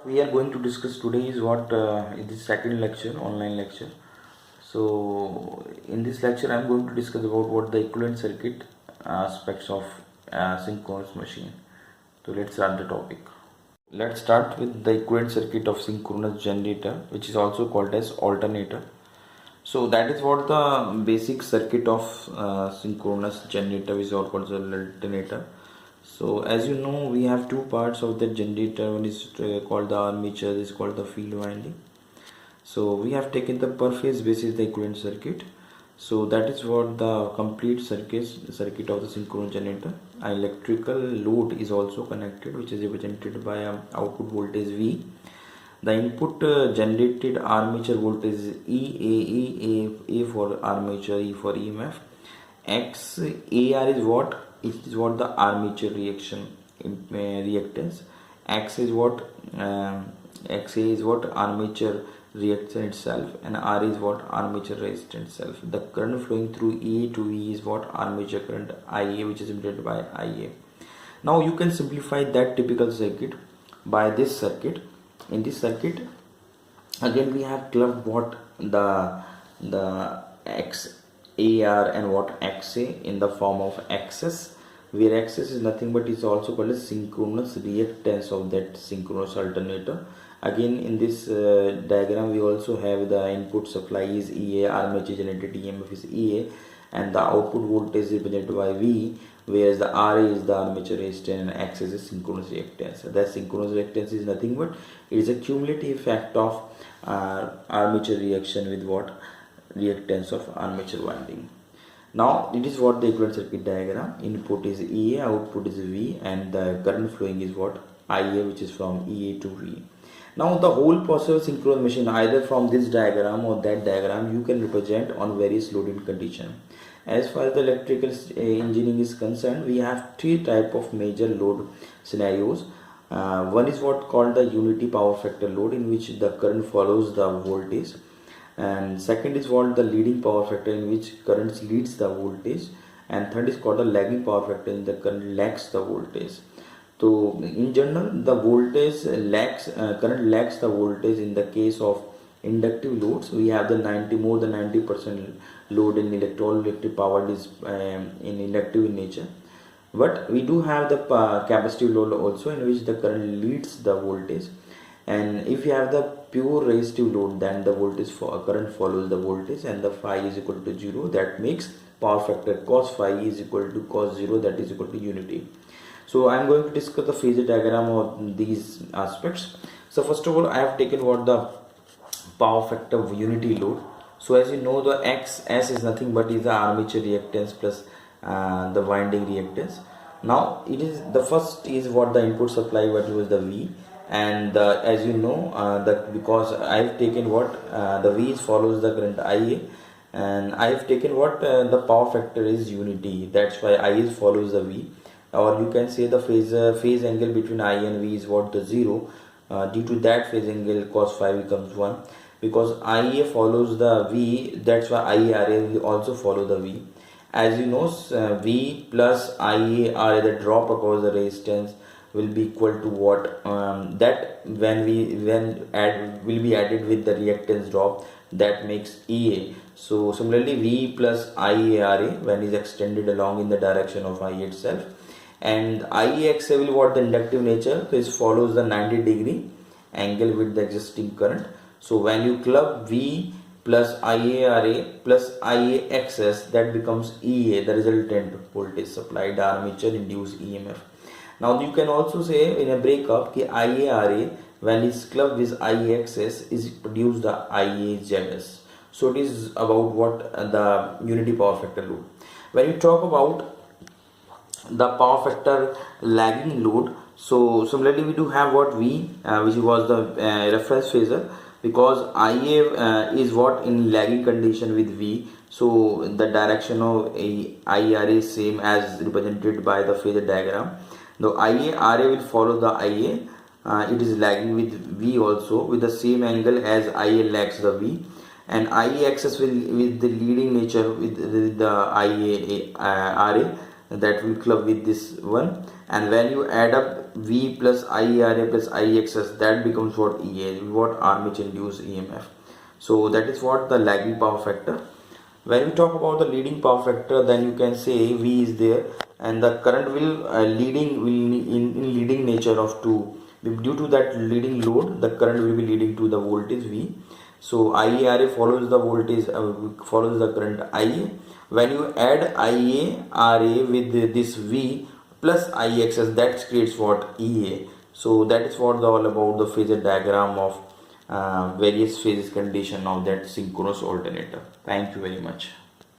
We are going to discuss today is what in the second lecture, online lecture. So in this lecture, I am going to discuss about what the equivalent circuit aspects of synchronous machine. So let's start the topic. Let's start with the equivalent circuit of synchronous generator, which is also called as alternator. So that is what the basic circuit of synchronous generator is called as alternator. So as you know, we have two parts of the generator. One is called the armature, is called the field winding. So we have taken the per phase basis the equivalent circuit. So that is what the complete circuit of the synchronous generator. An electrical load is also connected, which is represented by output voltage V. The input generated armature voltage is A for armature, E for EMF. X AR is what? It is what the armature reaction reactance. X is what XA is what armature reaction itself, and R is what armature resistance itself. The current flowing through A to V is what armature current IA, which is represented by IA. Now you can simplify that typical circuit by this circuit. In this circuit, again we have clubbed what the XAR and what XA in the form of XS, where XS is nothing but is also called as synchronous reactance of that synchronous alternator. Again in this diagram we also have the input supply is EA, armature generated EMF is EA, and the output voltage is represented by V, whereas the RA is the armature resistance and X is the synchronous reactance. That synchronous reactance is nothing but it is a cumulative effect of armature reaction with what reactance of armature winding. Now it is what the equivalent circuit diagram. Input is EA, output is V, and the current flowing is what IA, which is from EA to V. Now the whole possible synchronous machine, either from this diagram or that diagram, you can represent on various loading condition. As far as the electrical engineering is concerned, we have three type of major load scenarios. One is what called the unity power factor load, in which the current follows the voltage, and second is what the leading power factor, in which current leads the voltage, and third is called the lagging power factor, in the current lags the voltage. So in general, the voltage lags, current lags the voltage. In the case of inductive loads, we have the more than 90% load in electric power is in inductive in nature. But we do have the capacitive load also, in which the current leads the voltage. And if you have the pure resistive load, then the voltage current follows the voltage, and the phi is equal to 0. That makes power factor cos phi is equal to cos 0, that is equal to unity. So I am going to discuss the phasor diagram of these aspects. So first of all, I have taken what the power factor of unity load. So as you know, the XS is nothing but is the armature reactance plus the winding reactance. Now it is the first is what the input supply, what was the V, and as you know that because I have taken what the V follows the current IA, and I have taken what the power factor is unity. That's why I follows the V, or you can say the phase angle between I and V is what the 0. Due to that, phase angle cos phi becomes 1, because IA follows the V. That's why IARA will also follow the V. As you know, V plus IARA, the drop across the resistance, will be equal to what that when will be added with the reactance drop, that makes EA. So similarly, V plus IARA when is extended along in the direction of IA itself, and IEXA will what the inductive nature, so it follows the 90-degree angle with the existing current. So when you club V plus IARA plus IAXS, that becomes EA, the resultant voltage supplied armature induced EMF. Now you can also say in a breakup that IARA when is clubbed with IAXS is produce the IAZS. So it is about what the unity power factor load. When you talk about the power factor lagging load, so similarly we do have what V, which was the reference phasor, because IA is what in lagging condition with V. So the direction of IARA is same as represented by the phasor diagram. The IARA will follow the IA, it is lagging with V also with the same angle as IA lags the V, and IAXS will with the leading nature with the IARA, that will club with this one, and when you add up V plus IARA plus IXS, that becomes what EA, what armature induced EMF. So that is what the lagging power factor. When we talk about the leading power factor, then you can say V is there, and the current will in leading nature of 2. Due to that leading load, the current will be leading to the voltage V. So IARA follows the voltage, follows the current IA. When you add IARA with this V plus IXS, that creates what EA. So that is what all about the phasor diagram of various phases condition of that synchronous alternator. Thank you very much.